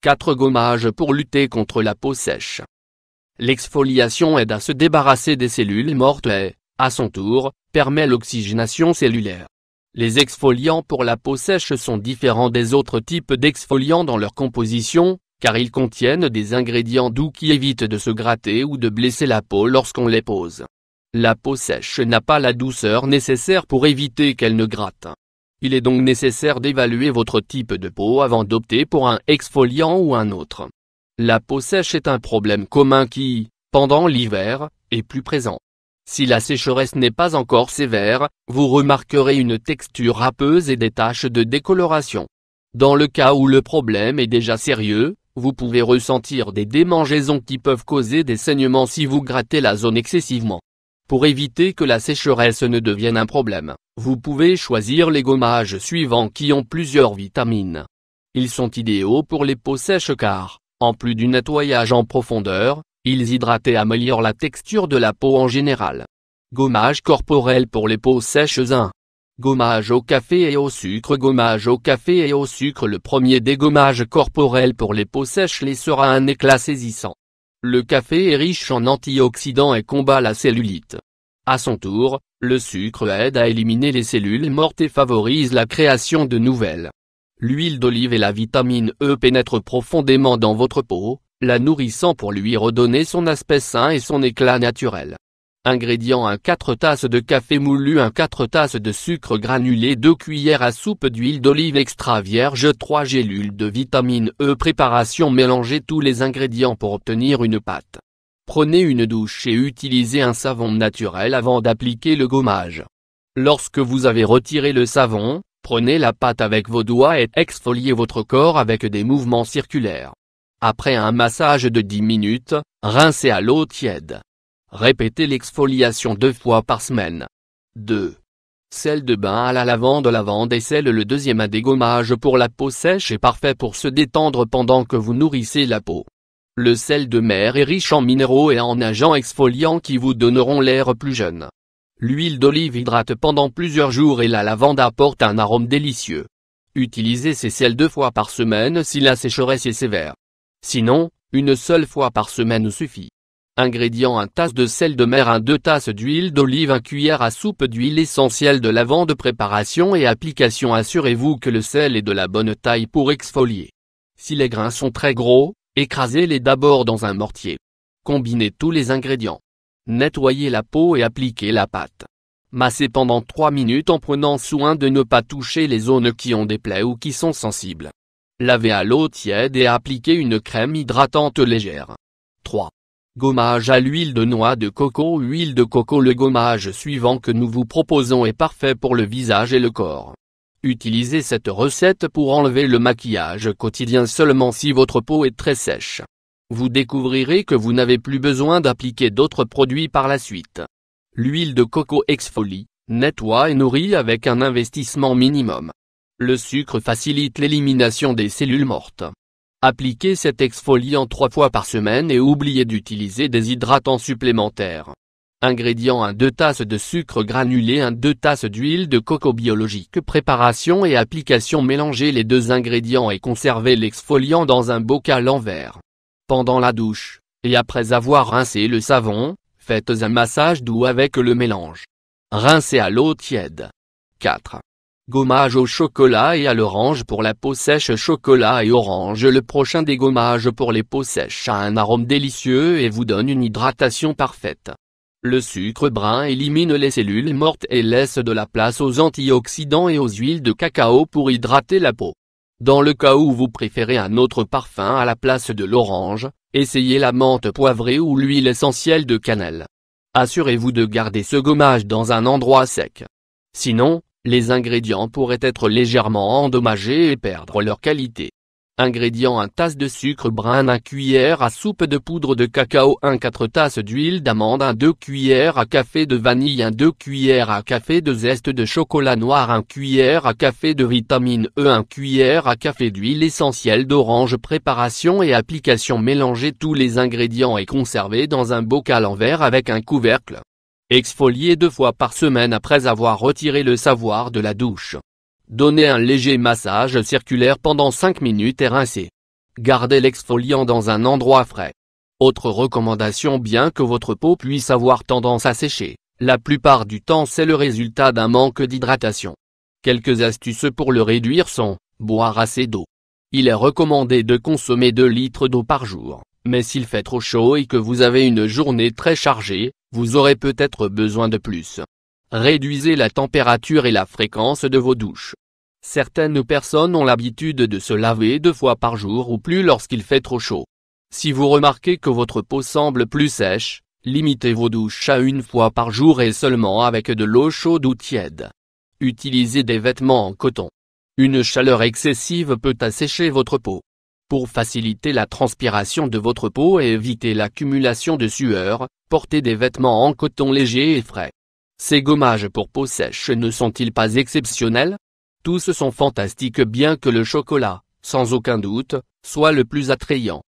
4 gommages pour lutter contre la peau sèche. L'exfoliation aide à se débarrasser des cellules mortes et, à son tour, permet l'oxygénation cellulaire. Les exfoliants pour la peau sèche sont différents des autres types d'exfoliants dans leur composition, car ils contiennent des ingrédients doux qui évitent de se gratter ou de blesser la peau lorsqu'on les pose. La peau sèche n'a pas la douceur nécessaire pour éviter qu'elle ne gratte. Il est donc nécessaire d'évaluer votre type de peau avant d'opter pour un exfoliant ou un autre. La peau sèche est un problème commun qui, pendant l'hiver, est plus présent. Si la sécheresse n'est pas encore sévère, vous remarquerez une texture râpeuse et des taches de décoloration. Dans le cas où le problème est déjà sérieux, vous pouvez ressentir des démangeaisons qui peuvent causer des saignements si vous grattez la zone excessivement. Pour éviter que la sécheresse ne devienne un problème, vous pouvez choisir les gommages suivants qui ont plusieurs vitamines. Ils sont idéaux pour les peaux sèches car, en plus du nettoyage en profondeur, ils hydratent et améliorent la texture de la peau en général. Gommage corporel pour les peaux sèches 1. Gommage au café et au sucre. Gommage au café et au sucre. Le premier des gommages corporels pour les peaux sèches laissera un éclat saisissant. Le café est riche en antioxydants et combat la cellulite. À son tour, le sucre aide à éliminer les cellules mortes et favorise la création de nouvelles. L'huile d'olive et la vitamine E pénètrent profondément dans votre peau, la nourrissant pour lui redonner son aspect sain et son éclat naturel. Ingrédients 1 4 tasses de café moulu 1 4 tasses de sucre granulé 2 cuillères à soupe d'huile d'olive extra vierge 3 gélules de vitamine E. Préparation. Mélangez tous les ingrédients pour obtenir une pâte. Prenez une douche et utilisez un savon naturel avant d'appliquer le gommage. Lorsque vous avez retiré le savon, prenez la pâte avec vos doigts et exfoliez votre corps avec des mouvements circulaires. Après un massage de 10 minutes, rincez à l'eau tiède. Répétez l'exfoliation 2 fois par semaine. 2. Sel de bain à la lavande. Lavande et sel. Le deuxième dégommage pour la peau sèche est parfait pour se détendre pendant que vous nourrissez la peau. Le sel de mer est riche en minéraux et en agents exfoliants qui vous donneront l'air plus jeune. L'huile d'olive hydrate pendant plusieurs jours et la lavande apporte un arôme délicieux. Utilisez ces sels 2 fois par semaine si la sécheresse est sévère. Sinon, une seule fois par semaine suffit. Ingrédients 1 tasse de sel de mer 1 2 tasses d'huile d'olive 1 cuillère à soupe d'huile essentielle de lavande. Préparation et application. Assurez-vous que le sel est de la bonne taille pour exfolier. Si les grains sont très gros, écrasez-les d'abord dans un mortier. Combinez tous les ingrédients. Nettoyez la peau et appliquez la pâte. Massez pendant 3 minutes en prenant soin de ne pas toucher les zones qui ont des plaies ou qui sont sensibles. Lavez à l'eau tiède et appliquez une crème hydratante légère. 3. Gommage à l'huile de noix de coco. Huile de coco. Le gommage suivant que nous vous proposons est parfait pour le visage et le corps. Utilisez cette recette pour enlever le maquillage quotidien seulement si votre peau est très sèche. Vous découvrirez que vous n'avez plus besoin d'appliquer d'autres produits par la suite. L'huile de coco exfolie, nettoie et nourrit avec un investissement minimum. Le sucre facilite l'élimination des cellules mortes. Appliquez cet exfoliant 3 fois par semaine et oubliez d'utiliser des hydratants supplémentaires. Ingrédients 1 2 tasses de sucre granulé 1 2 tasses d'huile de coco biologique. Préparation et application. Mélangez les 2 ingrédients et conservez l'exfoliant dans un bocal en verre. Pendant la douche, et après avoir rincé le savon, faites un massage doux avec le mélange. Rincez à l'eau tiède. 4. Gommage au chocolat et à l'orange pour la peau sèche. Chocolat et orange. Le prochain dégommage pour les peaux sèches a un arôme délicieux et vous donne une hydratation parfaite. Le sucre brun élimine les cellules mortes et laisse de la place aux antioxydants et aux huiles de cacao pour hydrater la peau. Dans le cas où vous préférez un autre parfum à la place de l'orange, essayez la menthe poivrée ou l'huile essentielle de cannelle. Assurez-vous de garder ce gommage dans un endroit sec. Sinon, les ingrédients pourraient être légèrement endommagés et perdre leur qualité. Ingrédients 1 tasse de sucre brun 1 cuillère à soupe de poudre de cacao 1 4 tasses d'huile d'amande 1 2 cuillères à café de vanille 1 2 cuillères à café de zeste de chocolat noir 1 cuillère à café de vitamine E 1 cuillère à café d'huile essentielle d'orange. Préparation et application. Mélangez tous les ingrédients et conservez dans un bocal en verre avec un couvercle. Exfoliez 2 fois par semaine après avoir retiré le savon de la douche. Donnez un léger massage circulaire pendant 5 minutes et rincez. Gardez l'exfoliant dans un endroit frais. Autre recommandation: bien que votre peau puisse avoir tendance à sécher, la plupart du temps c'est le résultat d'un manque d'hydratation. Quelques astuces pour le réduire sont: boire assez d'eau. Il est recommandé de consommer 2 litres d'eau par jour, mais s'il fait trop chaud et que vous avez une journée très chargée, vous aurez peut-être besoin de plus. Réduisez la température et la fréquence de vos douches. Certaines personnes ont l'habitude de se laver 2 fois par jour ou plus lorsqu'il fait trop chaud. Si vous remarquez que votre peau semble plus sèche, limitez vos douches à 1 fois par jour et seulement avec de l'eau chaude ou tiède. Utilisez des vêtements en coton. Une chaleur excessive peut assécher votre peau. Pour faciliter la transpiration de votre peau et éviter l'accumulation de sueur, portez des vêtements en coton léger et frais. Ces gommages pour peau sèche ne sont-ils pas exceptionnels? Tous sont fantastiques, bien que le chocolat, sans aucun doute, soit le plus attrayant.